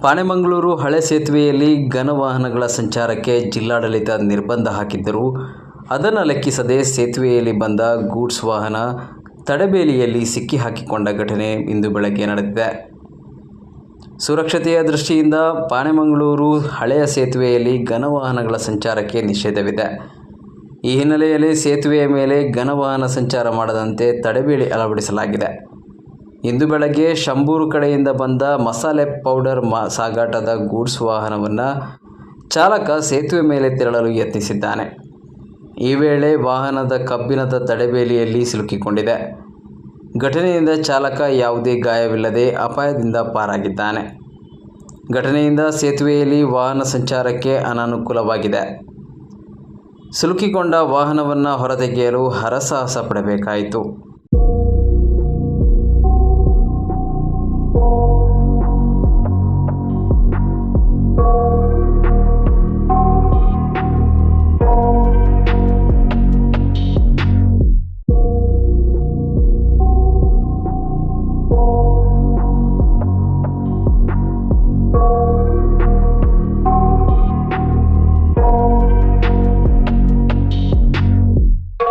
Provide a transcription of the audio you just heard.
ಪಾಣೆಮಂಗಳೂರು ಹಳೆ ಸೇತುವೆಯಲ್ಲಿ ಘನ ವಾಹನಗಳ ಸಂಚಾರಕ್ಕೆ ಜಿಲ್ಲಾಡಳಿತ ನಿರ್ಬಂಧ ಹಾಕಿದ್ದರೂ ಅದನ್ನು ಲೆಕ್ಕಿಸದೆ ಸೇತುವೆಯಲ್ಲಿ ಬಂದ ಗೂಡ್ಸ್ ವಾಹನ ತಡೆಬೇಲಿಯಲ್ಲಿ ಸಿಕ್ಕಿ ಹಾಕಿಕೊಂಡ ಘಟನೆ ಇಂದು ಬೆಳಗ್ಗೆ ನಡೆದಿದೆ. ಸುರಕ್ಷತೆಯ ದೃಷ್ಟಿಯಿಂದ ಪಾಣೆಮಂಗಳೂರು ಹಳೆಯ ಸೇತುವೆಯಲ್ಲಿ ಘನ ವಾಹನಗಳ ಸಂಚಾರಕ್ಕೆ ನಿಷೇಧವಿದೆ. ಈ ಹಿನ್ನೆಲೆಯಲ್ಲಿ ಸೇತುವೆಯ ಮೇಲೆ ಘನ ವಾಹನ ಸಂಚಾರ ಮಾಡದಂತೆ ತಡೆಬೇಲಿ ಅಳವಡಿಸಲಾಗಿದೆ. ಇಂದು ಬೆಳಗ್ಗೆ ಶಂಬೂರು ಕಡೆಯಿಂದ ಬಂದ ಮಸಾಲೆ ಪೌಡರ್ ಸಾಗಾಟದ ಗೂಡ್ಸ್ ವಾಹನವನ್ನು ಚಾಲಕ ಸೇತುವೆ ಮೇಲೆ ತೆರಳಲು ಯತ್ನಿಸಿದ್ದಾನೆ. ಈ ವೇಳೆ ವಾಹನದ ಕಬ್ಬಿಣದ ತಡೆಬೇಲಿಯಲ್ಲಿ ಸಿಲುಕಿಕೊಂಡಿದೆ. ಘಟನೆಯಿಂದ ಚಾಲಕ ಯಾವುದೇ ಗಾಯವಿಲ್ಲದೆ ಅಪಾಯದಿಂದ ಪಾರಾಗಿದ್ದಾನೆ. ಘಟನೆಯಿಂದ ಸೇತುವೆಯಲ್ಲಿ ವಾಹನ ಸಂಚಾರಕ್ಕೆ ಅನಾನುಕೂಲವಾಗಿದೆ. ಸಿಲುಕಿಕೊಂಡ ವಾಹನವನ್ನು ಹೊರತೆಗೆಯಲು ಹರಸಾಹಸ ಪಡಬೇಕಾಯಿತು.